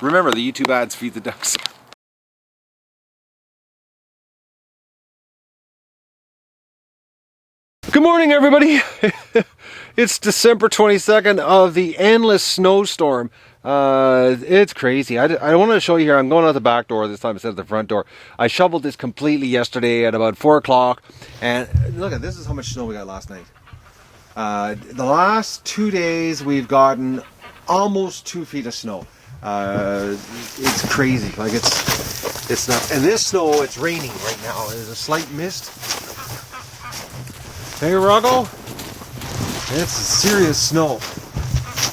Remember, the YouTube ads feed the ducks. Good morning, everybody. It's December 22nd of the endless snowstorm. It's crazy. I want to show you here. I'm going out the back door this time instead of the front door. I shoveled this completely yesterday at about 4 o'clock. And look at this is how much snow we got last night. The last 2 days we've gotten almost 2 feet of snow. It's crazy. Like it's not. And this snow, it's raining right now. There's a slight mist. Hey, Ruggle. It's serious snow.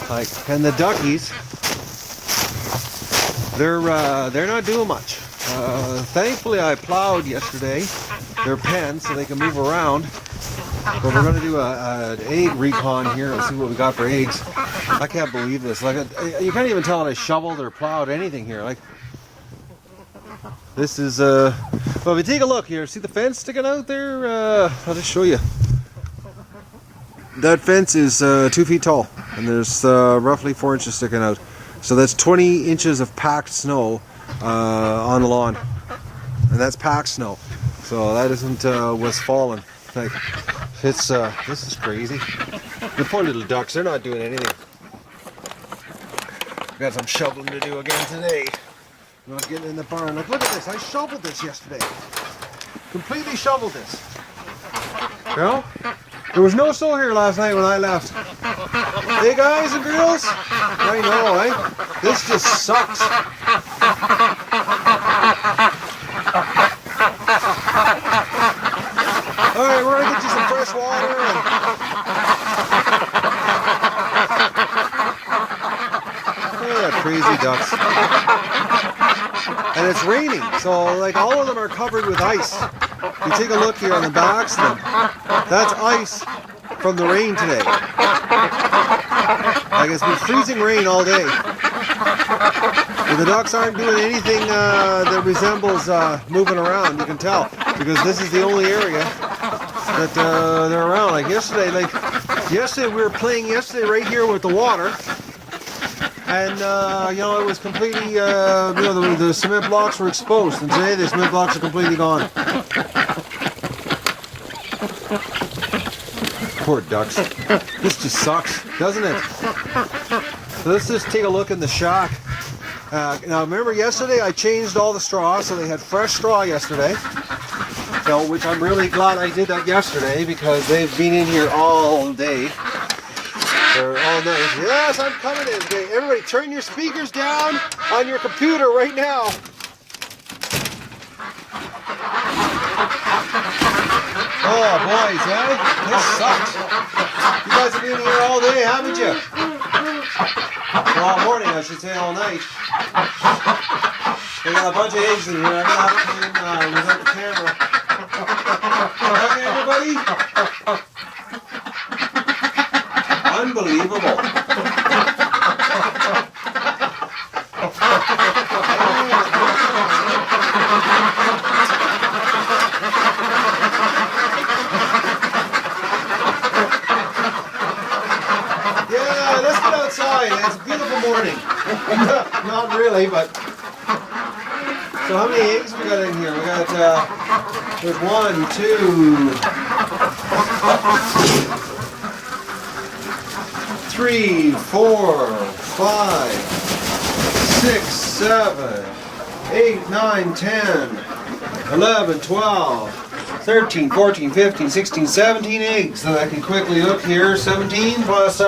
Like, and the duckies, they're not doing much. Thankfully, I plowed yesterday their pen so they can move around. But we're going to do an egg recon here and see what we got for eggs. I can't believe this. Like, you can't even tell I shoveled or plowed anything here. Like, this is well, if you take a look here, see the fence sticking out there? I'll just show you. That fence is 2 feet tall, and there's roughly 4 inches sticking out. So that's 20 inches of packed snow on the lawn, and that's packed snow. So that isn't what's falling. Like, it's this is crazy. The poor little ducks, they're not doing anything. Got some shoveling to do again today. Not getting in the barn. Like, look at this. I shoveled this yesterday. Completely shoveled this. You know? There was no snow here last night when I left. Hey guys and girls, I know, eh? This just sucks. Alright, we're gonna get you some fresh water and... Look at that crazy ducks. And it's raining, so like all of them are covered with ice. You take a look here on the backs of them. That's ice from the rain today. Like, it's been freezing rain all day. And the ducks aren't doing anything that resembles moving around, you can tell. Because this is the only area that they're around. Like yesterday we were playing right here with the water. And, you know, it was completely, you know, the cement blocks were exposed. And today the cement blocks are completely gone. Poor ducks. This just sucks, doesn't it? So let's just take a look in the shack. Now remember yesterday I changed all the straw, so they had fresh straw yesterday. So, which I'm really glad I did that yesterday because they've been in here all day. Or all night. Yes, I'm coming in today. Everybody turn your speakers down on your computer right now. Oh, boys, eh? This sucks. You guys have been here all day, haven't you? Well, all morning, I should say, all night. They got a bunch of eggs in here. I'm going to have to clean without the camera. Okay, everybody? Unbelievable. Yeah, let's get outside. It's a beautiful morning. Not really, but... So how many eggs we got in here? We got, there's 1, 2... 3, 4, 5, 6, 7, 8, 9, 10, 11, 12, 13, 14, 15, 16, 17 eggs that I can quickly look here. 17 plus,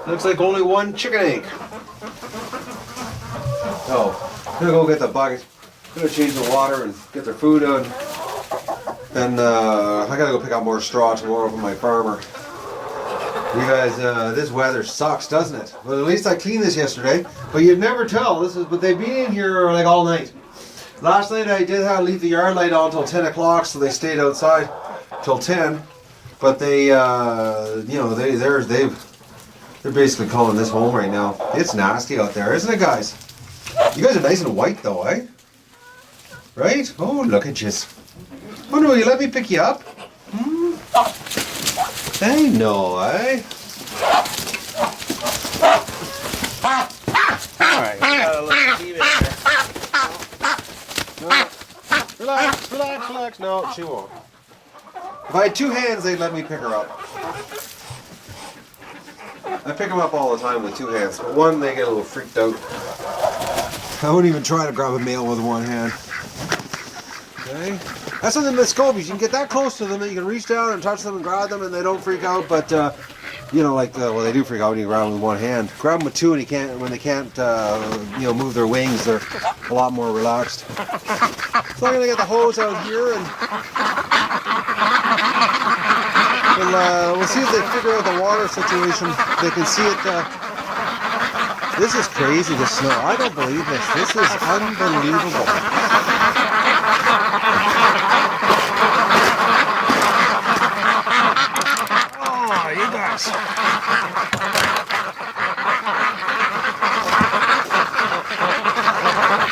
looks like only 1 chicken egg. Oh, I'm gonna go get the bucket. I'm gonna change the water and get their food on. And I gotta go pick out more straw tomorrow from my farmer. You guys, this weather sucks, doesn't it? Well, at least I cleaned this yesterday. But you'd never tell. But they've been in here like all night. Last night I did have to leave the yard light on until 10 o'clock, so they stayed outside till 10. But they, you know, they're basically calling this home right now. It's nasty out there, isn't it, guys? You guys are nice and white, though, eh? Right? Oh, look at you. Oh no, you let me pick you up? Hmm? I know, eh? Alright, we got a relax. No, she won't. If I had two hands, they'd let me pick her up. I pick them up all the time with two hands, but one, they get a little freaked out. I wouldn't even try to grab a male with one hand. Okay? That's something with Muscovies. You can get that close to them that you can reach down and touch them and grab them and they don't freak out, but you know, like, well, they do freak out when you grab them with one hand. Grab them with two, and you can't, when they can't, you know, move their wings, they're a lot more relaxed. So I'm gonna get the hose out here, and we'll see if they figure out the water situation. They can see it. This is crazy, the snow. I don't believe this. This is unbelievable. You guys.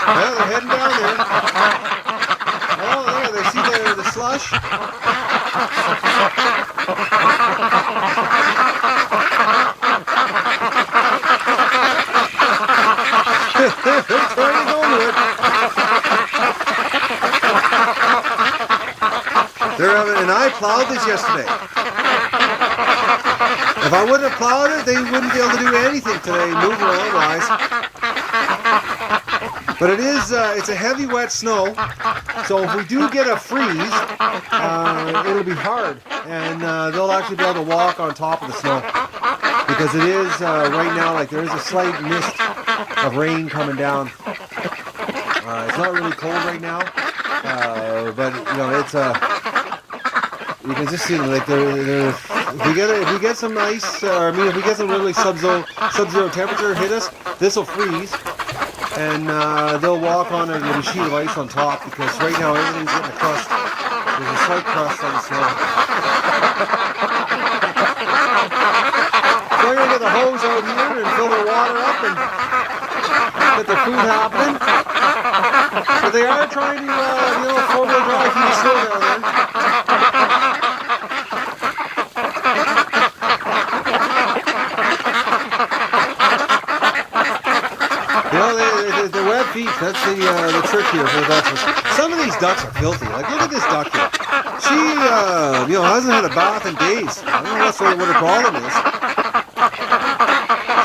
Well, they're heading down there. Oh, there, they see the slush. They're turning over it. And I plowed this yesterday. If I wouldn't have plowed it, they wouldn't be able to do anything today, move around wise. But it is, it's a heavy, wet snow. So if we do get a freeze, it'll be hard. And they'll actually be able to walk on top of the snow. Because it is, right now, like there is a slight mist of rain coming down. It's not really cold right now. But, you know, it's, you can just see like they're if we get some ice, if we get some really sub-zero temperature hit us, this will freeze, and they'll walk on it with a sheet of ice on top, because right now everything's getting a crust. There's a slight crust on the snow. So I'm gonna get the hose out here and fill the water up and get the food happening. But they are trying to, you know, four-wheel drive through the snow down there. The wet feet, that's the trick here for the ducks. Some of these ducks are filthy. Like, look at this duck here. She, you know, hasn't had a bath in days. I don't know what her problem is.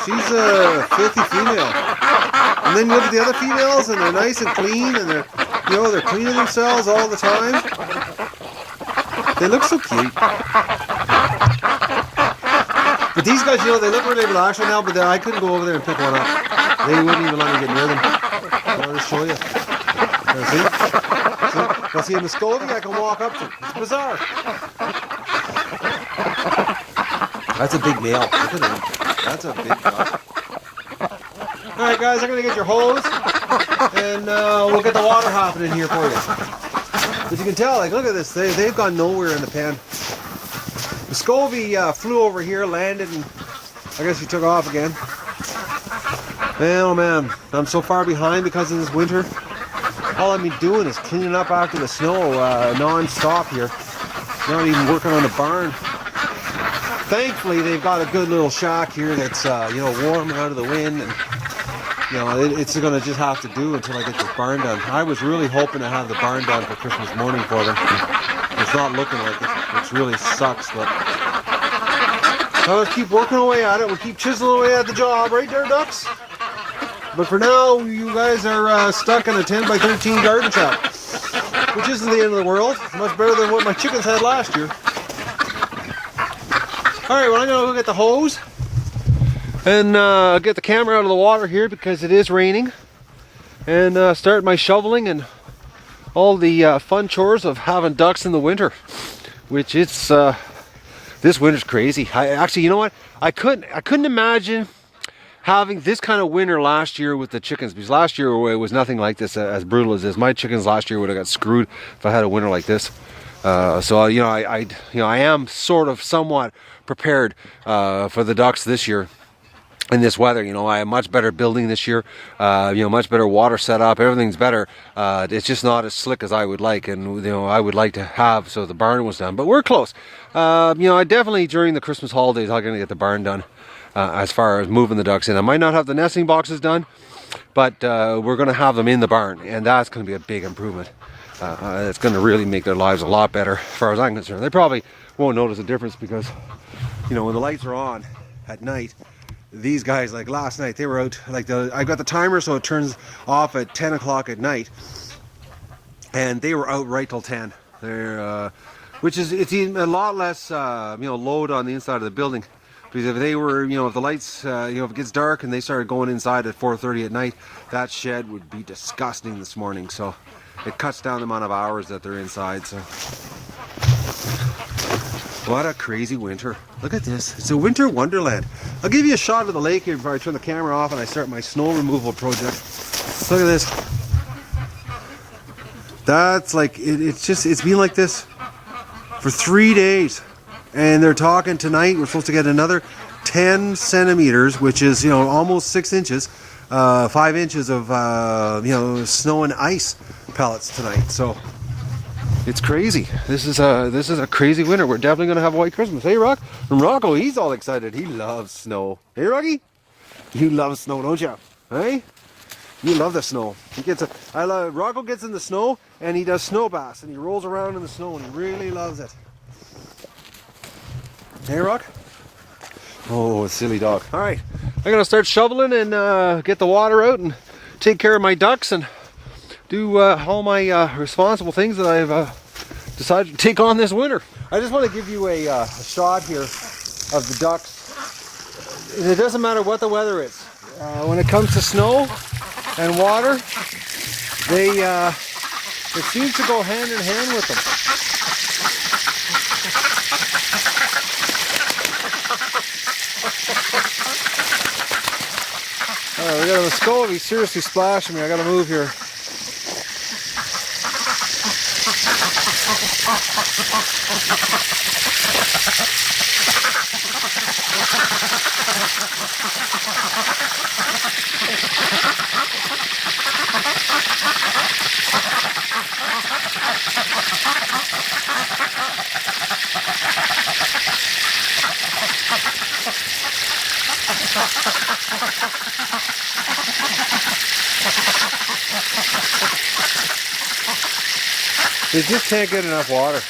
She's a filthy female. And then you look at the other females, and they're nice and clean, and they're, you know, they're cleaning themselves all the time. They look so cute. But these guys, you know, they look really relaxed right now, but I couldn't go over there and pick one up. They wouldn't even let me get near them. I'll just show you. See? Now see, in Muscovy, I can walk up to. It's bizarre. That's a big male. Look at him. That's a big duck. Alright guys, I'm going to get your hose, and we'll get the water hopping in here for you. As you can tell, like, look at this. They've gone nowhere in the pen. Muscovy flew over here, landed, and I guess he took off again. Man, oh man, I'm so far behind because of this winter. All I'm doing is cleaning up after the snow non-stop here. Not even working on the barn. Thankfully, they've got a good little shack here that's, you know, warm out of the wind. And, you know, it's going to just have to do until I get this barn done. I was really hoping to have the barn done for Christmas morning for them. It's not looking like it. It really sucks, but I'll just keep working away at it. We'll keep chiseling away at the job. Right there, ducks? But for now, you guys are stuck in a 10 by 13 garden shop, which isn't the end of the world. It's much better than what my chickens had last year. Alright, well, I'm going to go get the hose and get the camera out of the water here because it is raining, and start my shoveling and all the fun chores of having ducks in the winter, which it's this winter's crazy. Actually, you know what? I couldn't imagine having this kind of winter last year with the chickens, because last year it was nothing like this, as brutal as this. My chickens last year would have got screwed if I had a winter like this. So you know, I am sort of somewhat prepared for the ducks this year in this weather. You know, I have much better building this year. You know, much better water setup. Everything's better. It's just not as slick as I would like, and you know, I would like to have. So the barn was done, but we're close. You know, I definitely during the Christmas holidays I'm gonna get the barn done. As far as moving the ducks in, I might not have the nesting boxes done, but we're going to have them in the barn, and that's going to be a big improvement. it's going to really make their lives a lot better, as far as I'm concerned. They probably won't notice a difference because, you know, when the lights are on at night, these guys, like last night, they were out, like I got the timer so it turns off at 10 o'clock at night, and they were out right till 10. They're, which is, it's even a lot less, you know, load on the inside of the building. Because if they were, you know, if the lights, you know, if it gets dark and they started going inside at 4:30 at night, that shed would be disgusting this morning. So it cuts down the amount of hours that they're inside. So what a crazy winter. Look at this. It's a winter wonderland. I'll give you a shot of the lake here before I turn the camera off and I start my snow removal project. Look at this. That's like, it's been like this for 3 days. And they're talking tonight, we're supposed to get another 10 centimeters, which is, you know, almost 6 inches, 5 inches of, you know, snow and ice pellets tonight. So it's crazy. This is a crazy winter. We're definitely going to have a white Christmas. Hey, Rock? From Rocco, he's all excited. He loves snow. Hey, Rocky? You love snow, don't you? Hey? You love the snow. Rocco gets in the snow and he does snow baths and he rolls around in the snow and he really loves it. Hey, Rock? Oh, silly dog. All right, I'm gonna start shoveling and get the water out and take care of my ducks and do all my responsible things that I've decided to take on this winter. I just want to give you a shot here of the ducks. It doesn't matter what the weather is. When it comes to snow and water, it seems to go hand in hand with them. We got a Muscovy, he's seriously splashing me. I gotta move here. They just can't get enough water.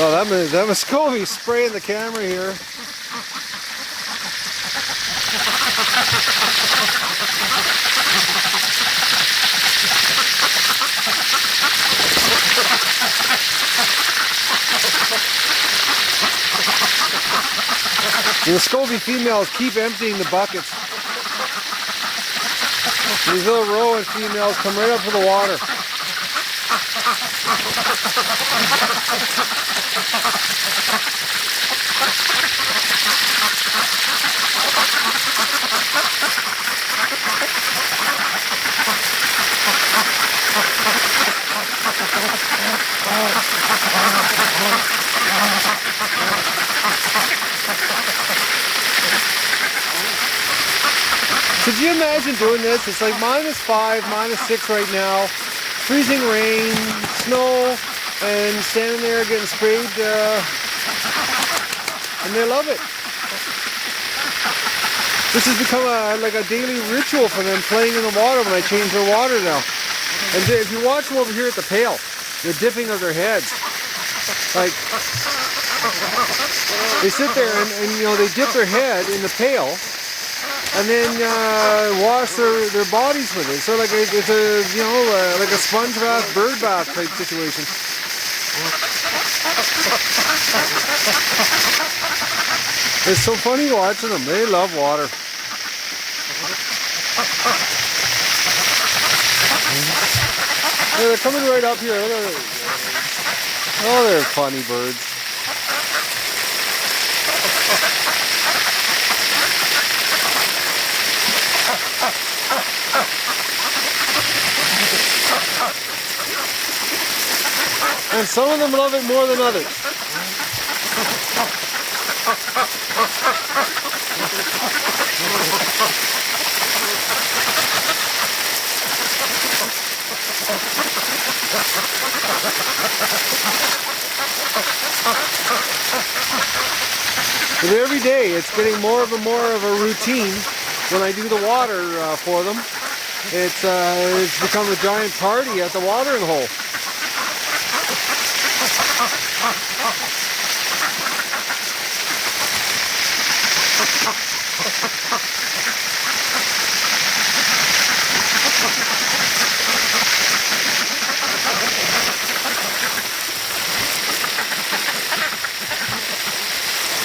No, that Muscovy spraying the camera here. The Muscovy females keep emptying the buckets. These little rowan females come right up to the water. Could you imagine doing this? It's like -5, -6 right now. Freezing rain, snow, and standing there getting sprayed, and they love it. This has become like a daily ritual for them, playing in the water when I change their water now. And if you watch them over here at the pail, the dipping of their heads, like they sit there and you know, they dip their head in the pail and then wash their bodies with it. So like it's a, you know, like a sponge bath, bird bath type situation. It's so funny watching them. They love water. They're coming right up here. Oh, they're funny birds. And some of them love it more than others. But every day it's getting more of a routine when I do the water for them. It's become a giant party at the watering hole.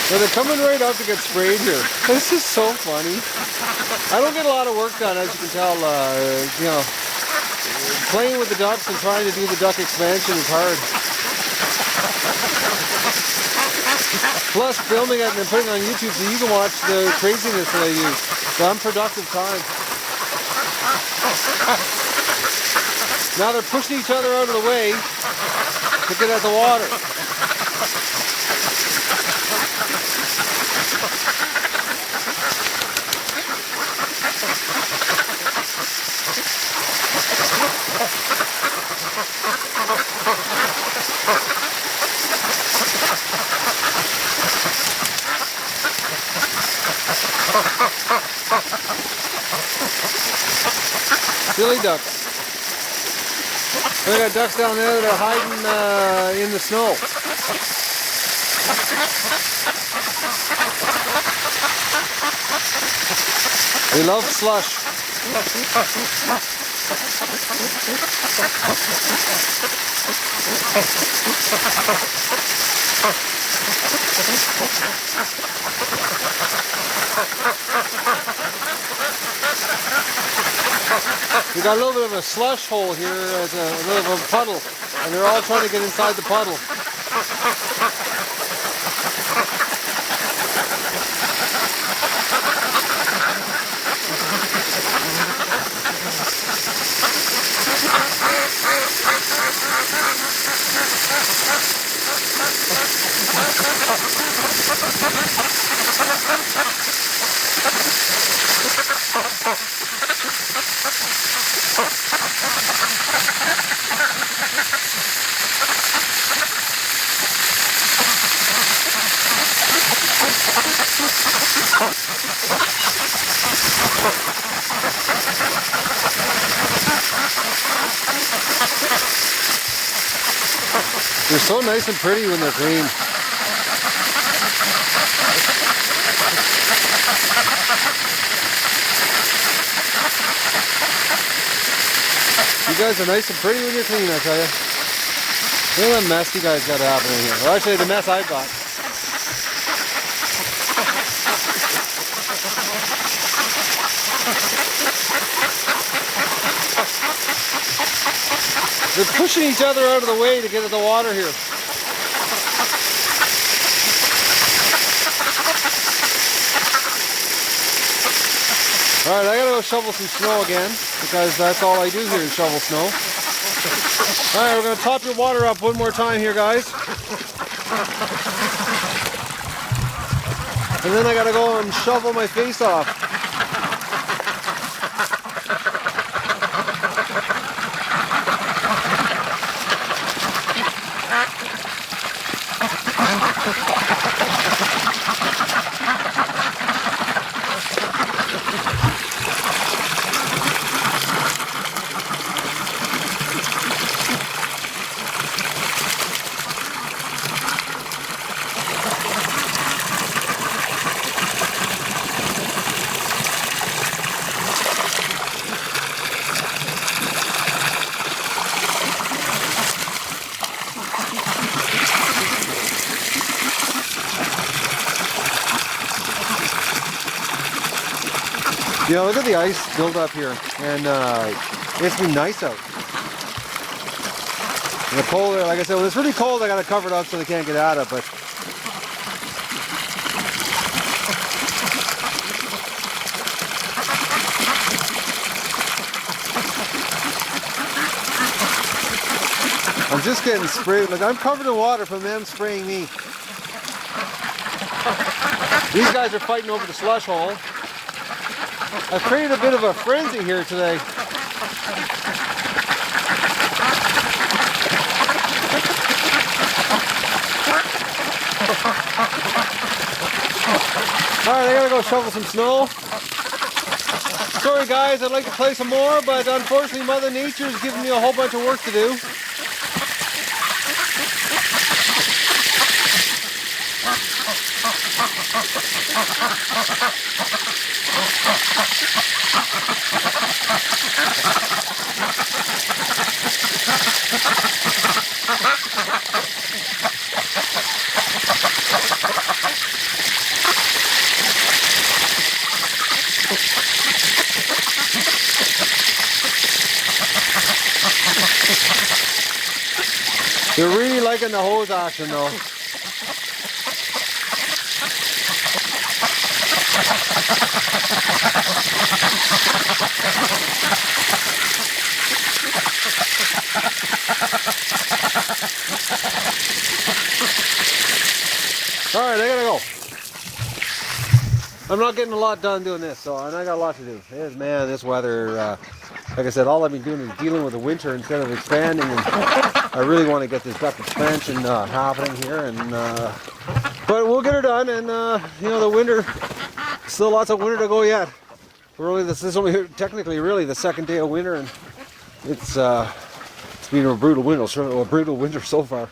So they're coming right up to get sprayed here. This is so funny. I don't get a lot of work done, as you can tell. You know, playing with the ducks and trying to do the duck expansion is hard. Plus, filming it and then putting it on YouTube so you can watch the craziness that I do. So unproductive time. Now they're pushing each other out of the way to get at the water. Silly ducks. We got ducks down there that are hiding in the snow. They love slush. We got a little bit of a slush hole here, a little bit of a puddle, and they're all trying to get inside the puddle. They're so nice and pretty when they're clean. You guys are nice and pretty when you're clean, I tell you. Look at the mess you guys got happening here. Or actually, the mess I've got. They're pushing each other out of the way to get at the water here. Alright, I gotta go shovel some snow again, because that's all I do here is shovel snow. Alright, we're gonna top your water up one more time here, guys. And then I gotta go and shovel my face off. Yeah, look at the ice build up here, and it's been nice out. And the cold, like I said, when it's really cold, I got it covered up so they can't get at it, but I'm just getting sprayed. Like, I'm covered in water from them spraying me. These guys are fighting over the slush hole. I've created a bit of a frenzy here today. Alright, I gotta go shovel some snow. Sorry guys, I'd like to play some more, but unfortunately Mother Nature's giving me a whole bunch of work to do. They're really liking the hose action though. Alright, I gotta go. I'm not getting a lot done doing this, and I got a lot to do. Man, this weather, like I said, all I've been doing is dealing with the winter instead of expanding, and I really want to get this duck expansion happening here, and but we'll get her done, and you know, the winter, still lots of winter to go yet. This is only technically really the second day of winter, and it's been a brutal winter so far.